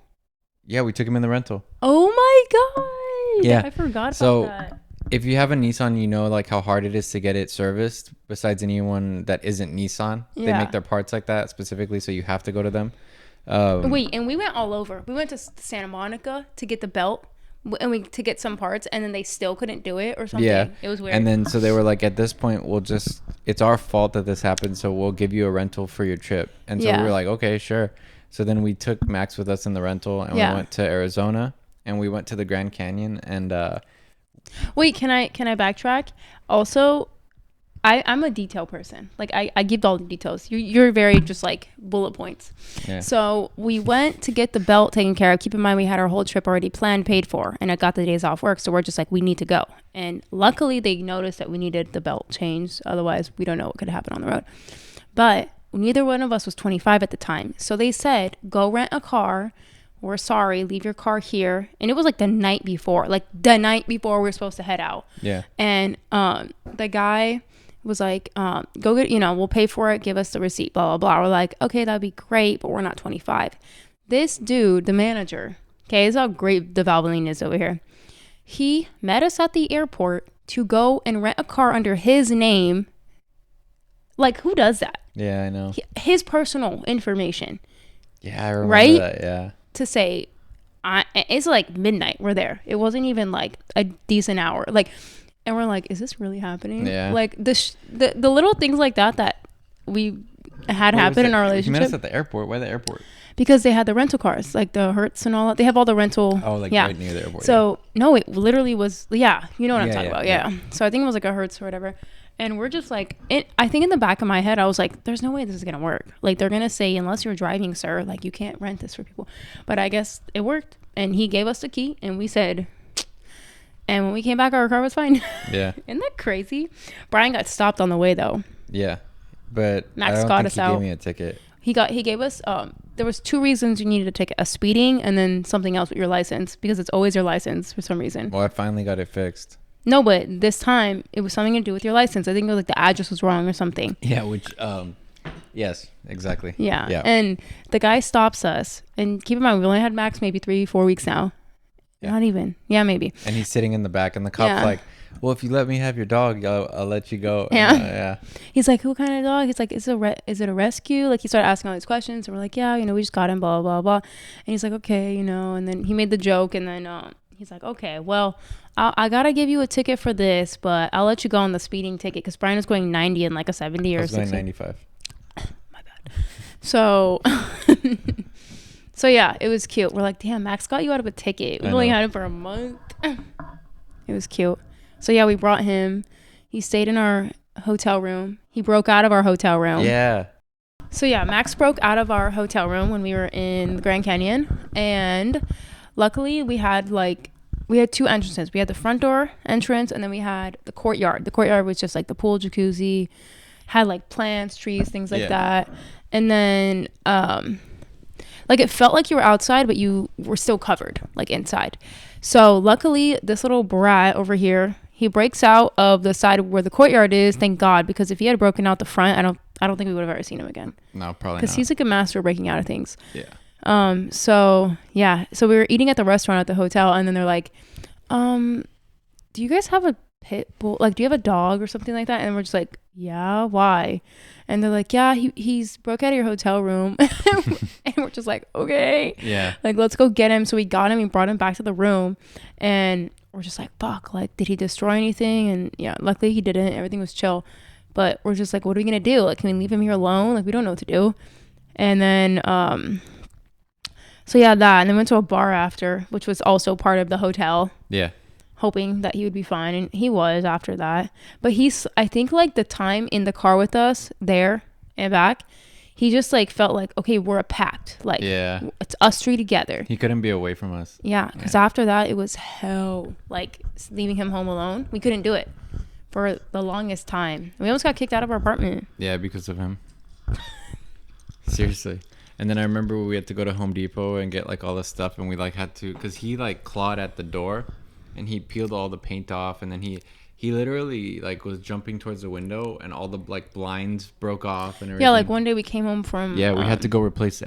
Yeah, we took him in the rental. Oh my God. Yeah. I forgot about that. If you have a Nissan, you know like how hard it is to get it serviced. Besides anyone that isn't Nissan, they make their parts like that specifically, so you have to go to them. Wait, and we went all over. We went to Santa Monica to get the belt, and to get some parts, and then they still couldn't do it or something. Yeah, it was weird. And then so they were like, at this point, it's our fault that this happened, so we'll give you a rental for your trip. And so we were like, okay, sure. So then we took Max with us in the rental, and we went to Arizona, and we went to the Grand Canyon, and wait, can I backtrack? Also, I'm a detail person. Like I give all the details. You're very just like bullet points. Yeah. So we went to get the belt taken care of. Keep in mind we had our whole trip already planned, paid for, and I got the days off work. So we're just like, we need to go. And luckily they noticed that we needed the belt changed. Otherwise we don't know what could happen on the road. But neither one of us was 25 at the time. So they said, go rent a car. We're sorry, leave your car here. And it was like the night before we were supposed to head out. Yeah. And the guy was like, go get, we'll pay for it, give us the receipt, blah, blah, blah. We're like, okay, that'd be great, but we're not 25. This dude, the manager, okay, this is how great the Valvoline is over here. He met us at the airport to go and rent a car under his name. Like, who does that? Yeah, I know. His personal information. Yeah, I remember that, yeah. To say, it's like midnight, we're there. It wasn't even like a decent hour. Like, and we're like, is this really happening? Yeah. Like the little things like that we had happen in our relationship. You met us at the airport. Why the airport? Because they had the rental cars, like the Hertz and all that. They have all the rental. Oh, like right near the airport. So no, it literally was. Yeah, you know what I'm talking about. Yeah. So I think it was like a Hertz or whatever. And we're just like, I think in the back of my head, I was like, there's no way this is going to work. Like, they're going to say, unless you're driving, sir, like, you can't rent this for people. But I guess it worked. And he gave us the key, and we said, and when we came back, our car was fine. Yeah. Isn't that crazy? Brian got stopped on the way, though. Yeah. But Max I don't got think us he out. gave me a ticket. He gave us, there was 2 reasons you needed to take a speeding and then something else with your license, because it's always your license for some reason. Well, I finally got it fixed. No, but this time it was something to do with your license. I think it was like the address was wrong or something. Yeah, which, yes, exactly. Yeah. And the guy stops us. And keep in mind, we only had Max maybe 3-4 weeks now. Yeah. Not even. Yeah, maybe. And he's sitting in the back, and the cop's like, well, if you let me have your dog, I'll let you go. Yeah. Yeah. He's like, what kind of dog? He's like, is it a rescue? Like, he started asking all these questions. And we're like, yeah, we just got him, blah, blah, blah. And he's like, okay, and then he made the joke. And then he's like, okay, well, I got to give you a ticket for this, but I'll let you go on the speeding ticket, because Brian was going 90 and like a 70 or 60. I was going 95. My bad. So, so yeah, it was cute. We're like, damn, Max got you out of a ticket. We only had him for a month. It was cute. So yeah, we brought him. He stayed in our hotel room. He broke out of our hotel room. Yeah. So yeah, Max broke out of our hotel room when we were in the Grand Canyon, and luckily we had two entrances. We had the front door entrance, and then we had the courtyard. The courtyard was just like the pool, jacuzzi, had like plants, trees, things like that. And then like it felt like you were outside, but you were still covered like inside. So luckily this little brat over here, he breaks out of the side where the courtyard is, thank God, because if he had broken out the front, I don't think we would have ever seen him again. No, probably not. Because he's like a master of breaking out of things. Yeah. So we were eating at the restaurant at the hotel, and then they're like, do you guys have a pit bull? Like, do you have a dog or something like that? And we're just like, yeah, why? And they're like, yeah, he's broke out of your hotel room. And we're just like, okay. Yeah. Like, let's go get him. So we got him. We brought him back to the room, and we're just like, fuck, like, did he destroy anything? And yeah, luckily he didn't. Everything was chill. But we're just like, what are we gonna do? Like, can we leave him here alone? Like, we don't know what to do. And then so yeah, that, and then went to a bar after, which was also part of the hotel. Yeah. Hoping that he would be fine, and he was after that. But I think like the time in the car with us there and back, he just like felt like, okay, we're a pact. Like, it's us three together. He couldn't be away from us. Yeah, because after that, it was hell. Like, leaving him home alone, we couldn't do it for the longest time. We almost got kicked out of our apartment. Yeah, because of him. Seriously. And then I remember we had to go to Home Depot and get like all this stuff, and we like had to, because he like clawed at the door and he peeled all the paint off, and then he literally like was jumping towards the window, and all the like blinds broke off and everything. Yeah, like one day we came home from we had to go replace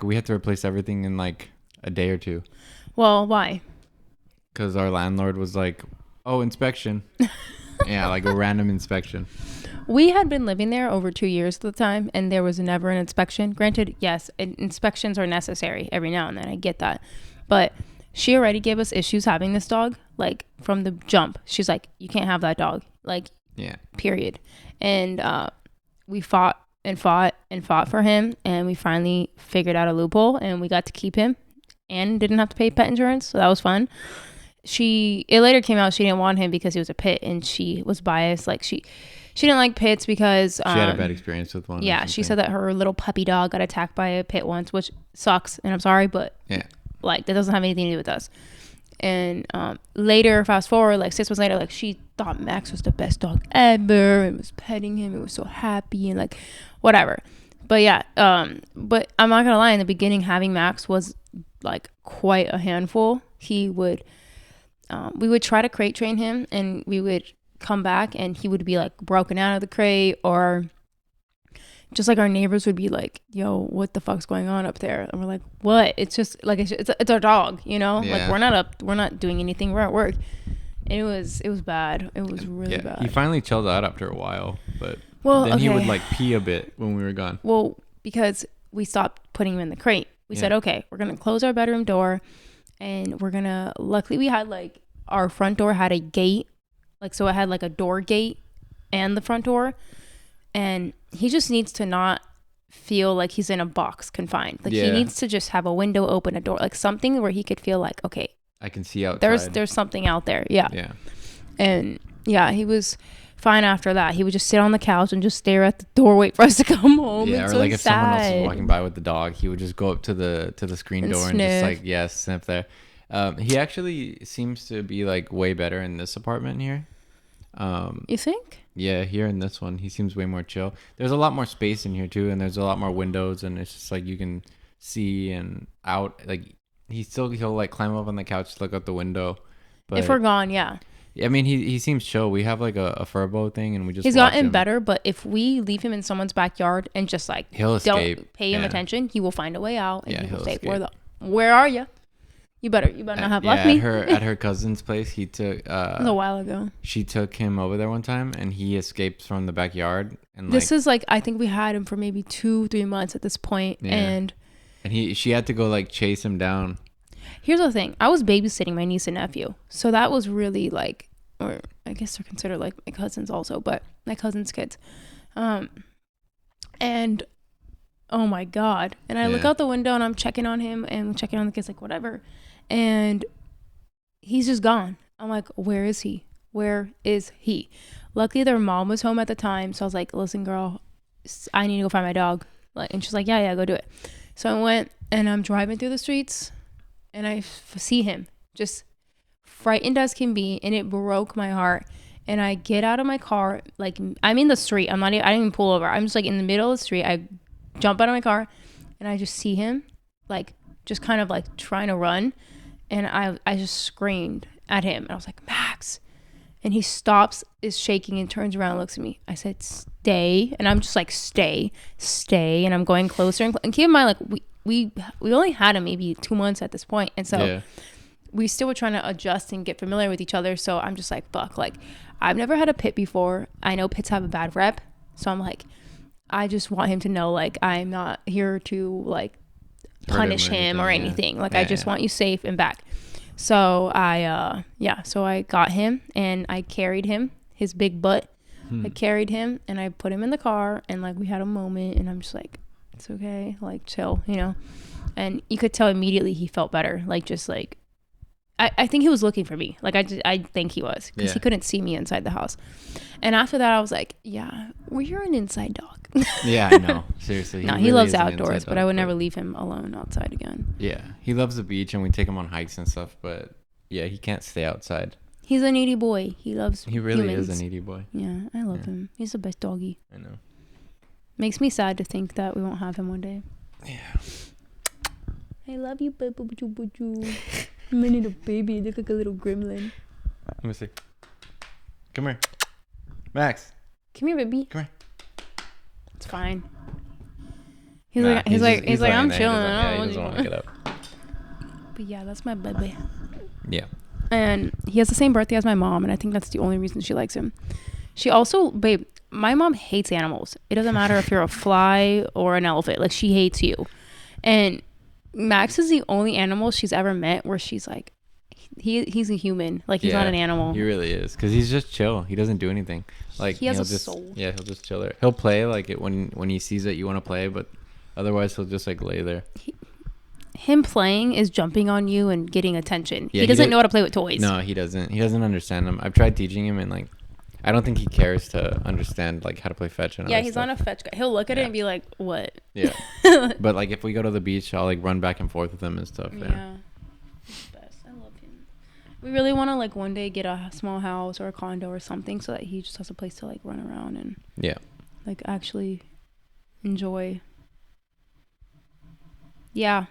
we had to replace everything in like a day or two. Well, why? Because our landlord was like, oh, inspection. Yeah, like a random inspection. We had been living there over 2 years at the time, and there was never an inspection. Granted, yes, inspections are necessary every now and then. I get that. But she already gave us issues having this dog, like, from the jump. She's like, you can't have that dog. Like, period. And we fought and fought and fought for him, and we finally figured out a loophole, and we got to keep him and didn't have to pay pet insurance, so that was fun. It later came out she didn't want him because he was a pit, and she was biased. Like, she didn't like pits because she had a bad experience with one. Yeah, she said that her little puppy dog got attacked by a pit once, which sucks, and I'm sorry, but like, that doesn't have anything to do with us. And later, fast forward, like 6 months later, like, she thought Max was the best dog ever and was petting him. It was so happy and like whatever. But yeah, but I'm not gonna lie, in the beginning, having Max was like quite a handful. We would try to crate train him, and we would come back and he would be like broken out of the crate, or just like our neighbors would be like, yo, what the fuck's going on up there? And we're like, what? It's just like, it's our dog, you know? Like, we're not doing anything, we're at work. And it was bad. It was really bad. He finally chilled out after a while, but then he would like pee a bit when we were gone. Well, because we stopped putting him in the crate. We said, okay, we're gonna close our bedroom door, and we're gonna, luckily we had like, our front door had a gate, like, so it had like a door gate and the front door, and he just needs to not feel like he's in a box confined. Like, he needs to just have a window open, a door, like something where he could feel like, okay, I can see outside. There's something out there. Yeah. And yeah, he was fine after that. He would just sit on the couch and just stare at the door, wait for us to come home. Yeah, or so like if someone else was walking by with the dog, he would just go up to the screen and door sniff. And just like sniff there. He actually seems to be like way better in this apartment here. You think? Yeah, here in this one, he seems way more chill. There's a lot more space in here too, and there's a lot more windows, and it's just like you can see and out. Like, he'll like climb up on the couch to look out the window. But if we're gone, yeah. I mean, he seems chill. We have like a furbo thing, and we just. He's gotten better, but if we leave him in someone's backyard and just like don't pay him attention, he will find a way out, and he will say, "Where are you? You better not have left me." At her cousin's place, he took. It was a while ago. She took him over there one time, and he escaped from the backyard. And this is like, I think we had him for maybe 2-3 months at this point, and she had to go like chase him down. Here's the thing: I was babysitting my niece and nephew, so that was really like, or I guess they're considered like my cousins also, but my cousin's kids, and oh my god! And I look out the window and I'm checking on him and checking on the kids, like whatever. And he's just gone. I'm like, where is he? Where is he? Luckily, their mom was home at the time. So I was like, listen, girl, I need to go find my dog. Like, and she's like, yeah, go do it. So I went and I'm driving through the streets and I see him just frightened as can be. And it broke my heart. And I get out of my car. Like, I'm in the street. I didn't even pull over. I'm just like in the middle of the street. I jump out of my car and I just see him like just kind of like trying to run. And I just screamed at him. And I was like, Max. And he stops, is shaking, and turns around and looks at me. I said, stay. And I'm just like, stay. And I'm going closer. And keep in mind, like, we only had him maybe 2 months at this point. And so we still were trying to adjust and get familiar with each other. So I'm just like, fuck. Like, I've never had a pit before. I know pits have a bad rep. So I'm like, I just want him to know, like, I'm not here to, like, punish him or anything. Like, I just want you safe and back. So I got him and I carried him, his big butt. I carried him and I put him in the car and like we had a moment and I'm just like, it's okay, like chill, you know. And you could tell immediately he felt better. Like just like, I think he was looking for me. Like I think he was because he couldn't see me inside the house. And after that I was like, yeah, well, you're an inside dog. Yeah, I know. Seriously. No, he loves outdoors, but I would never leave him alone outside again. Yeah, he loves the beach and we take him on hikes and stuff, but yeah, he can't stay outside. He's a needy boy. He loves He really humans. is a needy boy. Yeah, I love him. He's the best doggy. I know. Makes me sad to think that we won't have him one day. Yeah. I love you, boo. I'm a little baby. Look like a little gremlin. Let me see. Come here. Max. Come here, baby. Come here. It's fine. He's like, I'm chilling. He doesn't want to get up. But yeah, that's my baby. Yeah. And he has the same birthday as my mom, and I think that's the only reason she likes him. She also, babe, my mom hates animals. It doesn't matter if you're a fly or an elephant. Like, she hates you. And Max is the only animal she's ever met where she's like, he's a human. Like, he's not an animal. He really is. Because he's just chill. He doesn't do anything. Like, he has a soul. Yeah, he'll just chill there. He'll play, like, when he sees that you want to play, but otherwise he'll just, like, lay there. Him playing is jumping on you and getting attention. Yeah, he doesn't know how to play with toys. No, he doesn't. He doesn't understand them. I've tried teaching him, and, like, I don't think he cares to understand, like, how to play fetch and he's not a fetch guy. He'll look at it and be like, what? Yeah. But, like, if we go to the beach, I'll, like, run back and forth with him and stuff. Yeah. He's the best. I love him. We really want to, like, one day get a small house or a condo or something so that he just has a place to, like, run around and, like, actually enjoy. Yeah.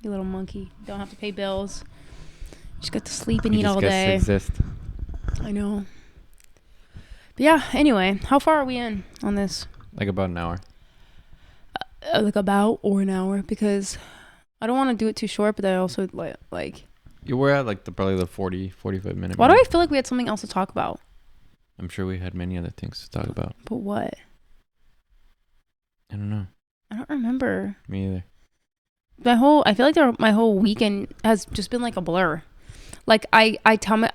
You little monkey. Don't have to pay bills. Just get to sleep and eat all day. Exist. I know. But yeah, anyway, how far are we in on this? Like about an hour. Like about or an hour, because I don't want to do it too short, but I also like You were at like probably the 45 minute. Why do I feel like we had something else to talk about? I'm sure we had many other things to talk about. But what? I don't know. I don't remember. Me either. I feel like my whole weekend has just been like a blur. Like I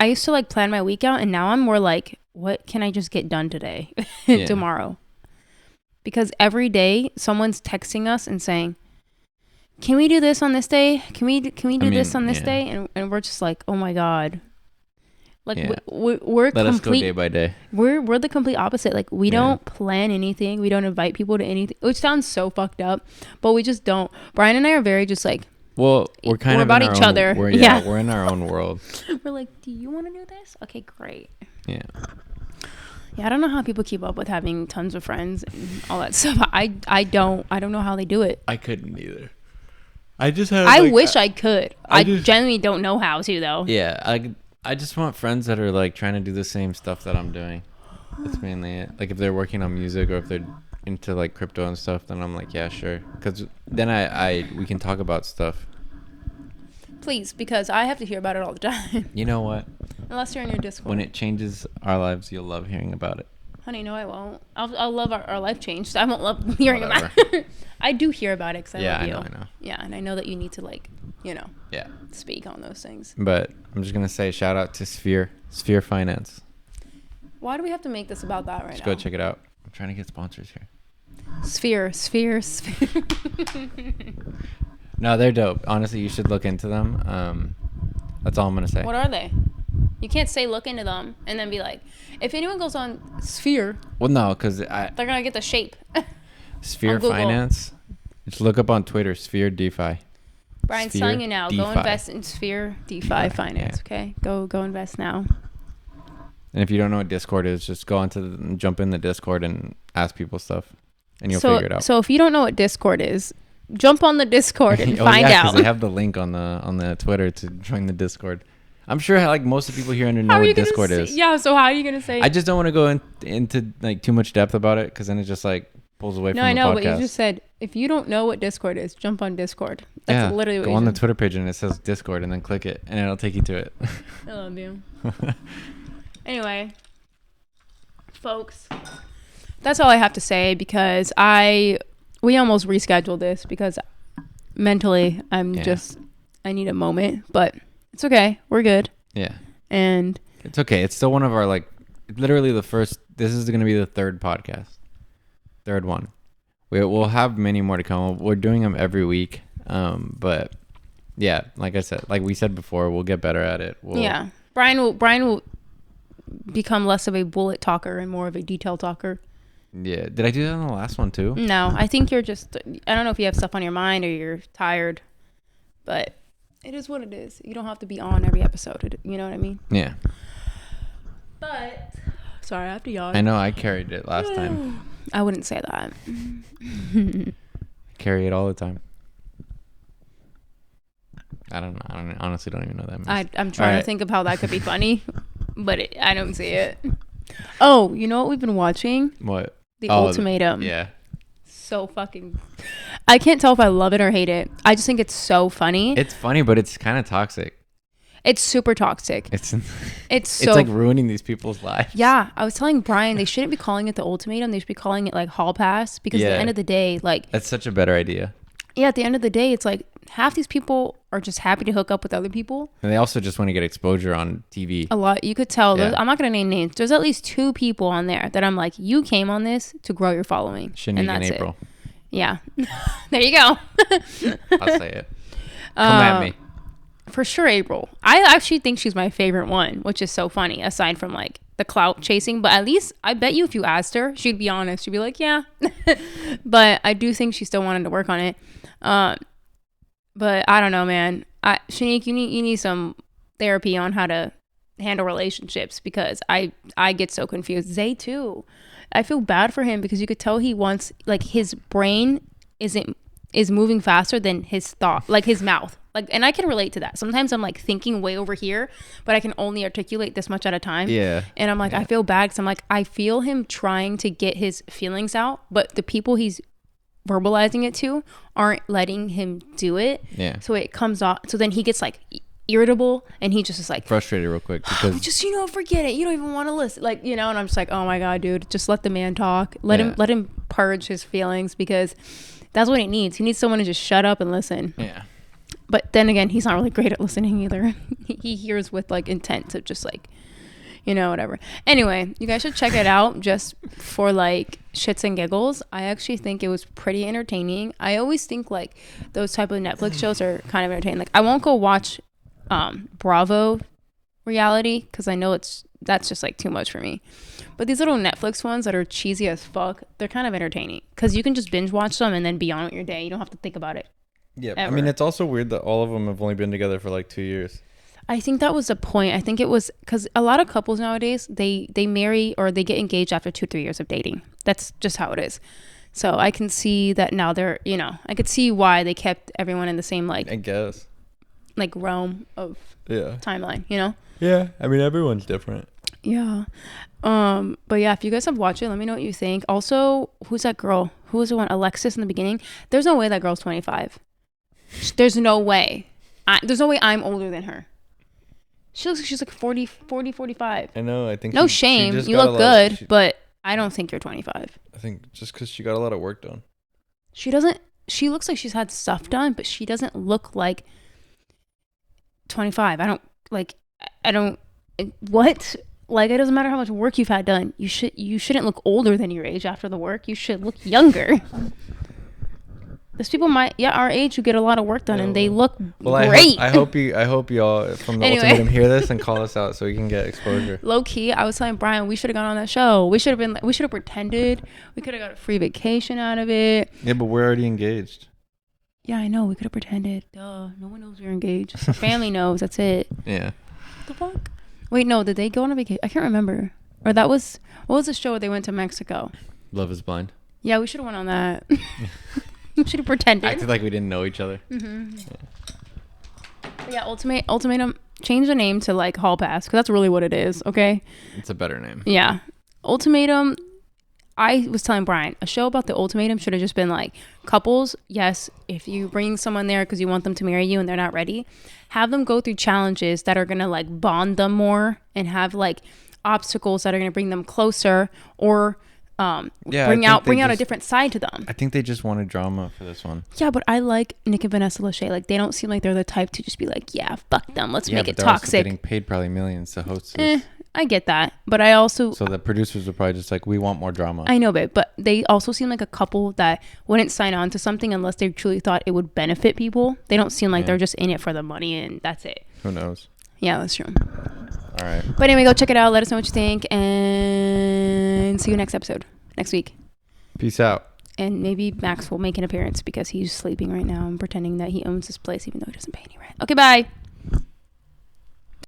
used to like plan my week out, and now I'm more like, what can I just get done today, tomorrow? Because every day someone's texting us and saying, can we do this on this day? Can we do this on this day? And we're just like, oh my God. Like we're Let us go day by day. We're the complete opposite. Like we don't plan anything. We don't invite people to anything, which sounds so fucked up, but we just don't. Brian and I are very just like, well, we're about each other. We're in our own world. We're like, do you want to do this? Okay, great. Yeah. Yeah, I don't know how people keep up with having tons of friends and all that stuff. I don't know how they do it. I couldn't either. I just had. I wish I could. I genuinely don't know how to though. Yeah, I just want friends that are like trying to do the same stuff that I'm doing. That's mainly it. Like if they're working on music or if they're into like crypto and stuff, then I'm like, yeah, sure. Because then we can talk about stuff. Please, because I have to hear about it all the time. You know what? Unless you're in your Discord. When it changes our lives, you'll love hearing about it. Honey, no, I won't. I'll love our life change. So I won't love hearing about it. I do hear about it because I love you. I know. Yeah, and I know that you need to like, speak on those things. But I'm just gonna say shout out to Sphere Finance. Why do we have to make this about that right now? Just go check it out. I'm trying to get sponsors here. Sphere. No, they're dope. Honestly, you should look into them. That's all I'm gonna say. What are they? You can't say look into them and then be like, if anyone goes on Sphere, Well, no, because they're gonna get the shape. Sphere On Google. Finance. Just look up on Twitter, Sphere DeFi. Brian's Sphere telling you now, go DeFi. invest in Sphere DeFi Finance. Okay, go invest now. And if you don't know what Discord is, just jump in the Discord and ask people stuff, and you'll figure it out. So if you don't know what Discord is, jump on the Discord and find yeah, out. because they have the link on the Twitter to join the Discord. I'm sure like most of the people here know what Discord is. Yeah. So how are you gonna say? I just don't want to go into like too much depth about it because then it just like pulls away from the podcast. No, I know, but you just said if you don't know what Discord is, jump on Discord. That's literally what go on the Twitter page and it says Discord and then click it and it'll take you to it. I love you. Anyway, folks, that's all I have to say because we almost rescheduled this because mentally I need a moment, but it's okay. We're good. Yeah. And it's okay. It's still one of our literally this is going to be the third podcast. Third one. We'll have many more to come. We're doing them every week. But yeah, like I said, like we said before, we'll get better at it. Brian will become less of a bullet talker and more of a detail talker. Yeah. Did I do that on the last one too? No, I think I don't know if you have stuff on your mind or you're tired, but it is what it is. You don't have to be on every episode. You know what I mean? Yeah. But sorry, I have to yawn. I know I carried it last time. I wouldn't say that. Carry it all the time. I don't know. I honestly don't even know that means. I'm trying to think of how that could be funny, but I don't see it. Oh, you know what we've been watching? What? The Ultimatum. Yeah. So fucking... I can't tell if I love it or hate it. I just think it's so funny. It's funny, but it's kind of toxic. It's super toxic. It's like ruining these people's lives. Yeah. I was telling Brian they shouldn't be calling it the Ultimatum. They should be calling it like Hall Pass because at the end of the day, like... That's such a better idea. Yeah, at the end of the day, it's like half these people are just happy to hook up with other people. And they also just want to get exposure on TV. A lot. You could tell. Yeah. I'm not going to name names. There's at least 2 people on there that I'm like, you came on this to grow your following. Shanique and April. It. Yeah. There you go. I'll say it. Come at me. For sure, April. I actually think she's my favorite one, which is so funny, aside from like the clout chasing. But at least I bet you if you asked her, she'd be honest. She'd be like, yeah. But I do think she still wanted to work on it. But I don't know, man. Shanique, you need some therapy on how to handle relationships because I get so confused. Zay too. I feel bad for him because you could tell he wants, like, his brain is moving faster than his thought, like his mouth. Like, and I can relate to that. Sometimes I'm like thinking way over here, but I can only articulate this much at a time. Yeah. And I'm like, I feel bad because I'm like, I feel him trying to get his feelings out, but the people he's verbalizing it to aren't letting him do it. Yeah. So it comes off. So then he gets like irritable and he just is like frustrated real quick because just forget it. You don't even want to listen. Like, and I'm just like, oh my God, dude, just let the man talk. Let him purge his feelings because that's what he needs. He needs someone to just shut up and listen. Yeah. But then again, he's not really great at listening either. He hears with like intent to just like, whatever. Anyway, you guys should check it out just for like shits and giggles. I actually think it was pretty entertaining. I always think like those type of Netflix shows are kind of entertaining. Like I won't go watch Bravo reality because I know that's just like too much for me. But these little Netflix ones that are cheesy as fuck, they're kind of entertaining because you can just binge watch them and then be on with your day. You don't have to think about it. Yeah, ever. I mean, it's also weird that all of them have only been together for like 2 years. I think that was the point. I think it was because a lot of couples nowadays, they marry or they get engaged after 2-3 years of dating. That's just how it is. So I can see that now they're, I could see why they kept everyone in the same like, I guess, like realm of timeline, Yeah, I mean, everyone's different. Yeah. But yeah, if you guys have watched it, let me know what you think. Also, who's that girl? Who was the one? Alexis in the beginning. There's no way that girl's 25. There's no way. There's no way I'm older than her. She looks like she's like 40, 45. I know. I think no shame. You look good, but I don't think you're 25. I think just because she got a lot of work done. She doesn't. She looks like she's had stuff done, but she doesn't look like 25. I don't. What? Like, it doesn't matter how much work you've had done. You shouldn't look older than your age after the work. You should look younger. There's people our age who get a lot of work done, and they look well, great. I hope y'all from the ultimatum hear this and call us out so we can get exposure. Low key, I was telling Brian we should have gone on that show. We should have pretended. We could have got a free vacation out of it. Yeah, but we're already engaged. Yeah, I know. We could have pretended. Duh. No one knows we're engaged. Our family knows. That's it. Yeah. What the fuck? Wait, no. Did they go on a vacation? I can't remember. Or what was the show where they went to Mexico? Love is Blind. Yeah, we should have went on that. We should have pretended. Acted like we didn't know each other. Mm-hmm. Yeah, ultimatum. Change the name to like Hall Pass because that's really what it is. Okay. It's a better name. Yeah, ultimatum. I was telling Brian a show about the ultimatum should have just been like couples. Yes, if you bring someone there because you want them to marry you and they're not ready, have them go through challenges that are gonna like bond them more and have like obstacles that are gonna bring them closer or. Bring out a different side to them. I think they just wanted drama for this one. Yeah, but I like Nick and Vanessa Lachey. Like, they don't seem like they're the type to just be like, yeah, fuck them. Let's make it they're toxic. Also getting paid probably millions to host this. I get that, but I also so the producers were probably just like, we want more drama. I know, babe, but they also seem like a couple that wouldn't sign on to something unless they truly thought it would benefit people. They don't seem like they're just in it for the money and that's it. Who knows? Yeah, that's true. All right. But anyway, go check it out. Let us know what you think, and see you next week. Peace out. And maybe Max will make an appearance because he's sleeping right now and pretending that he owns this place even though he doesn't pay any rent. Okay, bye.